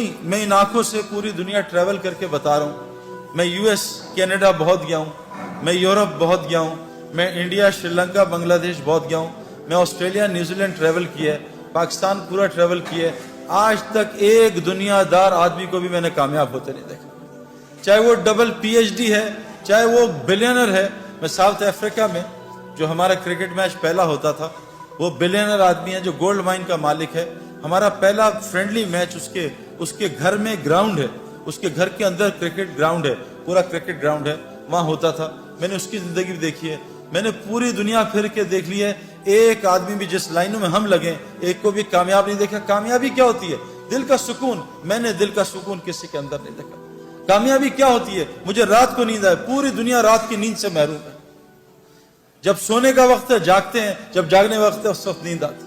نہیں، میں ان آنکھوں سے پوری دنیا ٹریول کر کے بتا رہا ہوں. میں US کینیڈا بہت گیا ہوں، میں یورپ بہت گیا ہوں، میں انڈیا شری لنکا بنگلہ دیش بہت گیا ہوں، میں آسٹریلیا نیوزی لینڈ ٹریول کیا ہے، پاکستان پورا ٹریول کیا ہے. آج تک ایک دنیا دار آدمی کو بھی میں نے کامیاب ہوتے نہیں دیکھا، چاہے وہ ڈبل PhD ہے، چاہے وہ بلینر ہے. میں ساؤتھ افریقہ میں جو ہمارا کرکٹ میچ پہلا ہوتا تھا، وہ بلینر آدمی ہے جو گولڈ مائن کا مالک ہے. ہمارا پہلا فرینڈلی میچ اس کے گھر میں گراؤنڈ ہے، اس کے گھر کے اندر کرکٹ گراؤنڈ ہے، پورا کرکٹ گراؤنڈ ہے، وہاں ہوتا تھا. میں نے اس کی زندگی بھی دیکھی ہے. میں نے پوری دنیا پھر کے دیکھ لی ہے، ایک آدمی بھی جس لائنوں میں ہم لگیں ایک کو بھی کامیاب نہیں دیکھا. کامیابی کیا ہوتی ہے؟ دل کا سکون. میں نے دل کا سکون کسی کے اندر نہیں دیکھا. کامیابی کیا ہوتی ہے؟ مجھے رات کو نیند آئے. پوری دنیا رات کی نیند سے محروم ہے. جب سونے کا وقت ہے جاگتے ہیں، جب جاگنے کا وقت ہے اس وقت نیند آتی.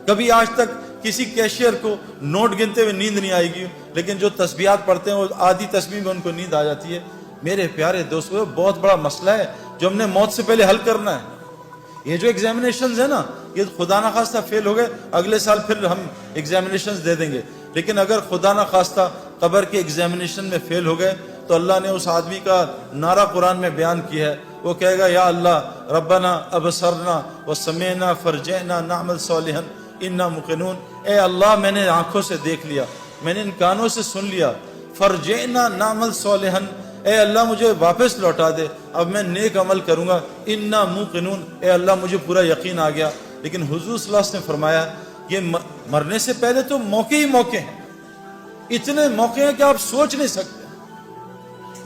کبھی آج تک کسی کیشیئر کو نوٹ گنتے ہوئے نیند نہیں آئے گی، لیکن جو تسبیحات پڑھتے ہیں وہ آدھی تسبیح میں ان کو نیند آ جاتی ہے. میرے پیارے دوستو، بہت بڑا مسئلہ ہے جو ہم نے موت سے پہلے حل کرنا ہے. یہ جو ایگزامینیشنز ہیں نا، یہ خدا نخواستہ فیل ہو گئے، اگلے سال پھر ہم ایگزامینیشنز دے دیں گے. لیکن اگر خدا نخواستہ قبر کے ایگزامینیشن میں فیل ہو گئے تو اللہ نے اس آدمی کا نعرہ قرآن میں بیان کیا ہے. وہ کہے گا یا اللہ ربنا ابصرنا وسمعنا فرجعنا نعمل صالحا انا موقنون. اے اللہ میں نے آنکھوں سے دیکھ لیا، میں نے ان کانوں سے سن لیا، فرجعنا نعمل صالحا، اے اللہ مجھے واپس لوٹا دے، اب میں نیک عمل کروں گا. انا موقنون، اے اللہ مجھے پورا یقین آ گیا. لیکن حضور صلی اللہ علیہ وسلم نے فرمایا یہ مرنے سے پہلے تو موقع ہی موقع ہیں، اتنے موقع ہیں کہ آپ سوچ نہیں سکتے.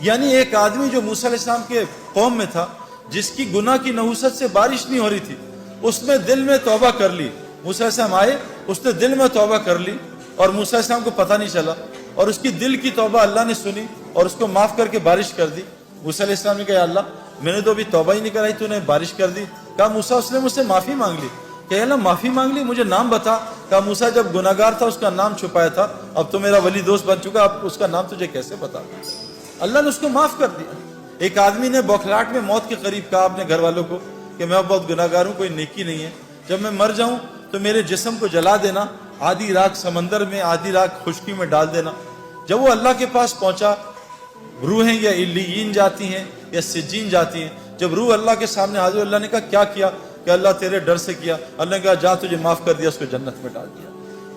یعنی ایک آدمی جو موسیٰ علیہ السلام کے قوم میں تھا، جس کی گناہ کی نحوست سے بارش نہیں ہو رہی تھی، اس نے دل میں توبہ کر لی. موسیٰ علیہ السلام آئے، اس نے دل میں توبہ کر لی اور موسیٰ علیہ السلام کو پتہ نہیں چلا، اور اس کی دل کی توبہ اللہ نے سنی اور اس کو معاف کر کے بارش کر دی. موسیٰ علیہ السلام نے کہا یا اللہ میں نے تو ابھی توبہ ہی نہیں کرائی، تو نے بارش کر دی. کہا موسیٰ اس نے مجھ سے معافی مانگ لی. کہ اللہ معافی مانگ لی، مجھے نام بتا. کہا موسیٰ جب گناہ گار تھا اس کا نام چھپایا تھا، اب تو میرا ولی دوست بن چکا، اب اس کا نام تجھے کیسے بتا. اللہ نے اس کو معاف کر دیا. ایک آدمی نے بوکھلاہٹ میں موت کے قریب کہا اپنے گھر والوں کو کہ میں بہت گناہ گار ہوں، کوئی نیکی نہیں ہے، جب میں مر جاؤں تو میرے جسم کو جلا دینا، آدھی رات سمندر میں آدھی رات خشکی میں ڈال دینا. جب وہ اللہ کے پاس پہنچا، روحیں یا علیین جاتی ہیں یا سجین جاتی ہیں. جب روح اللہ کے سامنے حاضر، اللہ نے کہا کیا کیا؟ کہ اللہ تیرے ڈر سے کیا. اللہ نے کہا جا تجھے معاف کر دیا، اس کو جنت میں ڈال دیا.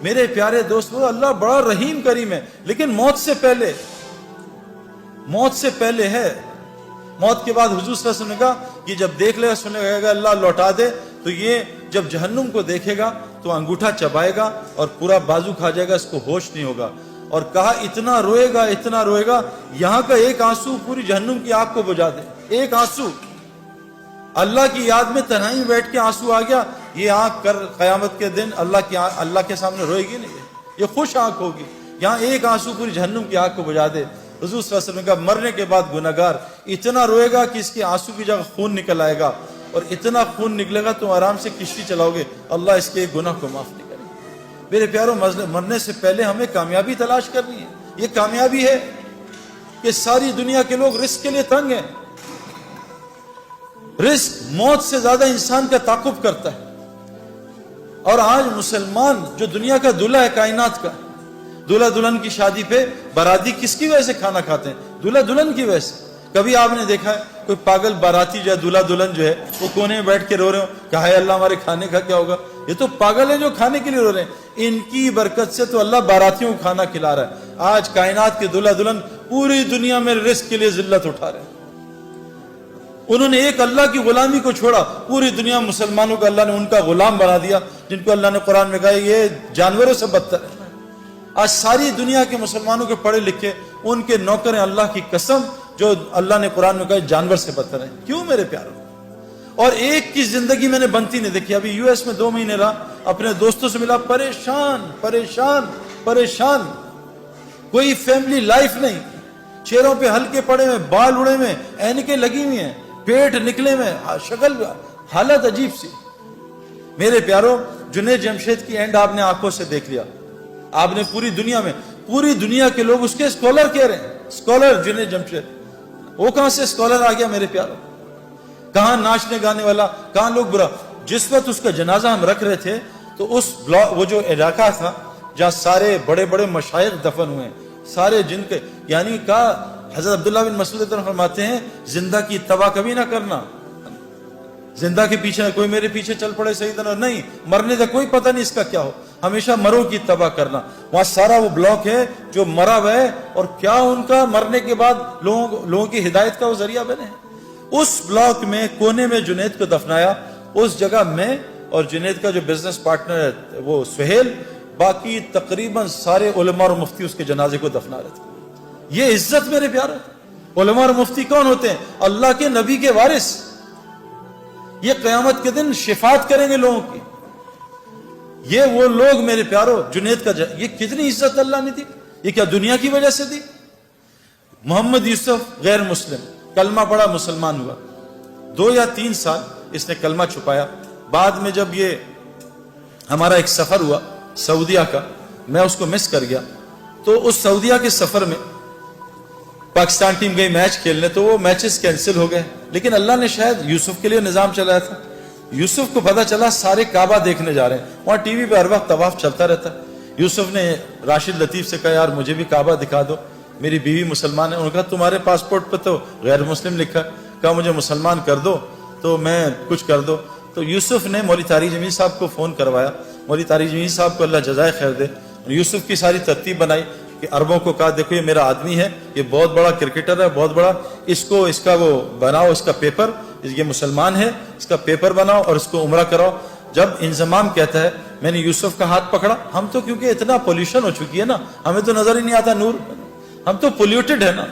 میرے پیارے دوستو، اللہ بڑا رحیم کریم ہے. لیکن موت سے پہلے ہے. موت کے بعد حضور صلی اللہ علیہ وسلم نے کہا کہ جب دیکھ لے گا، سنے گا اللہ لوٹا دے، تو یہ جب جہنم کو دیکھے گا تو انگوٹھا چبائے گا اور پورا بازو کھا جائے گا، اس کو ہوش نہیں ہوگا. اور کہا اتنا روئے گا یہاں کا ایک آنسو پوری جہنم کی آگ کو بجھا دے. ایک آنسو اللہ کی یاد میں تنہائی میں بیٹھ کے آنسو آ گیا. یہ آنکھ قیامت کے دن اللہ کے سامنے روئے گی نہیں، یہ خوش آنکھ ہوگی. یہاں ایک آنسو پوری جہنم کی آگ کو بجھا دے. حضور صلی اللہ علیہ وسلم نے کہا مرنے کے بعد گناہگار اتنا روئے گا کہ اس کے آنسو کی جگہ خون نکل آئے گا، اور اتنا خون نکلے گا تم آرام سے کشتی چلاؤ گے، اللہ اس کے گناہ کو معاف نہیں کرے گا. میرے پیاروں، مرنے سے پہلے ہمیں کامیابی تلاش کرنی ہے. یہ کامیابی ہے کہ ساری دنیا کے لوگ رزق کے لیے تنگ ہیں. رزق موت سے زیادہ انسان کا تعاقب کرتا ہے. اور آج مسلمان جو دنیا کا دلہا ہے کائنات کا، دلہا دلہن کی شادی پہ باراتی کس کی وجہ سے کھانا کھاتے ہیں؟ دلہا دلہن کی وجہ سے. کبھی آپ نے دیکھا ہے کوئی پاگل باراتی جو ہے، دلہا دلہن جو ہے، وہ کونے میں بیٹھ کے رو رہے ہو کہ ہائے اللہ ہمارے کھانے کا کیا ہوگا؟ یہ تو پاگل ہیں جو کھانے کے لیے رو رہے ہیں. ان کی برکت سے تو اللہ باراتیوں کو کھانا کھلا رہا ہے. آج کائنات کے دلہا دلہن پوری دنیا میں رزق کے لیے ذلت اٹھا رہے ہیں. انہوں نے ایک اللہ کی غلامی کو چھوڑا، پوری دنیا مسلمانوں کو اللہ نے ان کا غلام بنا دیا، جن کو اللہ نے قرآن میں کہا یہ جانوروں سے بدتر ہے. آج ساری دنیا کے مسلمانوں کے پڑھے لکھے ان کے نوکر ہیں، اللہ کی قسم، جو اللہ نے قرآن میں کہا جانور سے بدتر ہیں. کیوں میرے پیاروں؟ اور ایک کی زندگی میں نے بنتی نہیں دیکھی. ابھی US میں 2 مہینے رہا، اپنے دوستوں سے ملا، پریشان، کوئی فیملی لائف نہیں، چہروں پہ ہلکے پڑے ہوئے، بال اڑے ہوئے، اینکیں لگی ہوئی ہیں، پیٹ نکلے ہوئے، شکل حالت عجیب سی. میرے پیاروں، جنید جمشید کی اینڈ آپ نے آنکھوں سے دیکھ لیا. آپ نے پوری دنیا کے لوگ اس کے اسکالر کہہ رہے ہیں. اسکالر جنید جمشید، وہ کہاں سے اسکالر آ گیا میرے پیاروں؟ کہاں ناچنے گانے والا، کہاں لوگ برا. جس وقت اس کا جنازہ ہم رکھ رہے تھے تو وہ جو علاقہ تھا جہاں سارے بڑے بڑے مشائخ دفن ہوئے ہیں, سارے جن کے, یعنی کہا حضرت عبداللہ بن مسعود فرماتے ہیں زندہ کی اتباع کبھی نہ کرنا, زندہ کے پیچھے کوئی میرے پیچھے چل پڑے سیدنا, نہیں, مرنے کا کوئی پتہ نہیں اس کا کیا ہو, ہمیشہ مرو کی اتباع کرنا. وہاں سارا وہ بلاک ہے جو مرا ہوا ہے, اور کیا ان کا مرنے کے بعد لوگوں کی ہدایت کا وہ ذریعہ بنے ہیں. اس بلاک میں کونے میں جنید کو دفنایا, اس جگہ میں اور جنید کا جو بزنس پارٹنر ہے وہ سہیل, باقی تقریباً سارے علماء اور مفتی اس کے جنازے کو دفنا رہے تھے. یہ عزت میرے پیارے, علماء اور مفتی کون ہوتے ہیں؟ اللہ کے نبی کے وارث. یہ قیامت کے دن شفاعت کریں گے لوگوں کی. یہ وہ لوگ میرے پیارو, جنید کا یہ کتنی عزت اللہ نے دی. یہ کیا دنیا کی وجہ سے دی؟ محمد یوسف غیر مسلم, کلمہ پڑھا, مسلمان ہوا, 2 یا 3 سال اس نے کلمہ چھپایا. بعد میں جب یہ ہمارا ایک سفر ہوا سعودیہ کا, میں اس کو مس کر گیا, تو اس سعودیہ کے سفر میں پاکستان ٹیم گئی میچ کھیلنے, تو وہ میچز کینسل ہو گئے. لیکن اللہ نے شاید یوسف کے لیے نظام چلایا تھا. یوسف کو پتہ چلا سارے کعبہ دیکھنے جا رہے ہیں, وہاں ٹی وی پہ ہر وقت طواف چلتا رہتا ہے. یوسف نے راشد لطیف سے کہا یار مجھے بھی کعبہ دکھا دو, میری بیوی مسلمان ہے. انہوں نے کہا تمہارے پاسپورٹ پہ تو غیر مسلم لکھا ہے. کہا مجھے مسلمان کر دو تو میں کچھ کر دو. تو یوسف نے مولوی طارق جمیل صاحب کو فون کروایا. مولوی طارق جمیل صاحب کو اللہ جزائے خیر دے, یوسف کی ساری ترتیب بنائی کہ عربوں کو کہا دیکھو یہ میرا آدمی ہے, یہ بہت بڑا کرکٹر ہے, بہت بڑا, اس کا وہ بناؤ, اس کا پیپر, یہ مسلمان ہے, اس کا پیپر بناؤ اور اس کو عمرہ کراؤ. جب انضمام کہتا ہے میں نے یوسف کا ہاتھ پکڑا, ہم تو کیونکہ اتنا پولیوشن ہو چکی ہے نا, ہمیں تو نظر ہی نہیں آتا نور, ہم تو پولیوٹڈ ہے نا.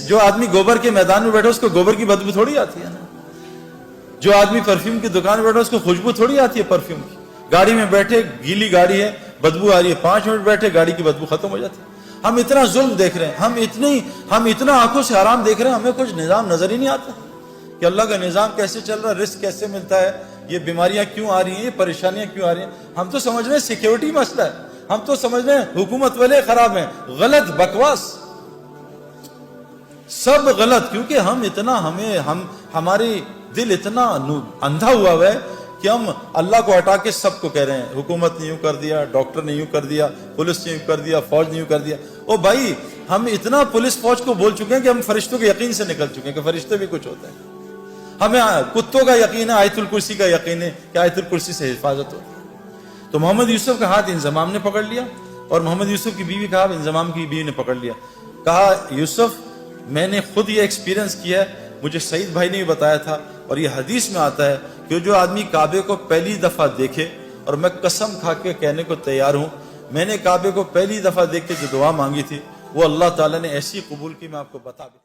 جو آدمی گوبر کے میدان میں بیٹھا اس کو گوبر کی بدبو تھوڑی آتی ہے نا, جو آدمی پرفیوم کی دکان میں بیٹھا اس کو خوشبو تھوڑی آتی ہے پرفیوم کی. گاڑی میں بیٹھے, گیلی گاڑی ہے, بدبو آ رہی ہے, 5 منٹ بیٹھے گاڑی کی بدبو ختم ہو جاتی ہے. ہم اتنا ظلم دیکھ رہے ہیں, ہم اتنا آنکھوں سے حرام دیکھ رہے ہیں, ہمیں کچھ نظام نظر ہی نہیں آتا کہ اللہ کا نظام کیسے چل رہا ہے, رزق کیسے ملتا ہے, یہ بیماریاں کیوں آ رہی ہیں, یہ پریشانیاں کیوں آ رہی ہیں. ہم تو سمجھ رہے ہیں سیکیورٹی مسئلہ ہے, ہم تو سمجھ رہے ہیں حکومت والے خراب ہیں. غلط, بکواس, سب غلط. کیونکہ ہماری دل اتنا اندھا ہوا ہے کہ ہم اللہ کو ہٹا کے سب کو کہہ رہے ہیں حکومت نے یوں کر دیا, ڈاکٹر نے یوں کر دیا, پولیس نے یوں کر دیا, فوج نے یوں کر دیا. او بھائی, ہم اتنا پولیس فوج کو بول چکے ہیں کہ ہم فرشتوں کے یقین سے نکل چکے ہیں کہ فرشتے بھی کچھ ہوتے ہیں. ہمیں کتوں کا یقین ہے, آیت الکرسی کا یقین ہے کہ آیت الکرسی سے حفاظت ہوتی ہے. تو محمد یوسف کا ہاتھ انضمام نے پکڑ لیا, اور محمد یوسف کی بیوی کا ہاتھ انضمام کی بیوی نے پکڑ لیا. کہا یوسف میں نے خود یہ ایکسپیرینس کیا ہے, مجھے سعید بھائی نے بھی بتایا تھا, اور یہ حدیث میں آتا ہے کہ جو آدمی کعبے کو پہلی دفعہ دیکھے, اور میں قسم کھا کے کہنے کو تیار ہوں, میں نے کعبے کو پہلی دفعہ دیکھ کے جو دعا مانگی تھی وہ اللہ تعالیٰ نے ایسی قبول کی, میں آپ کو بتا بھی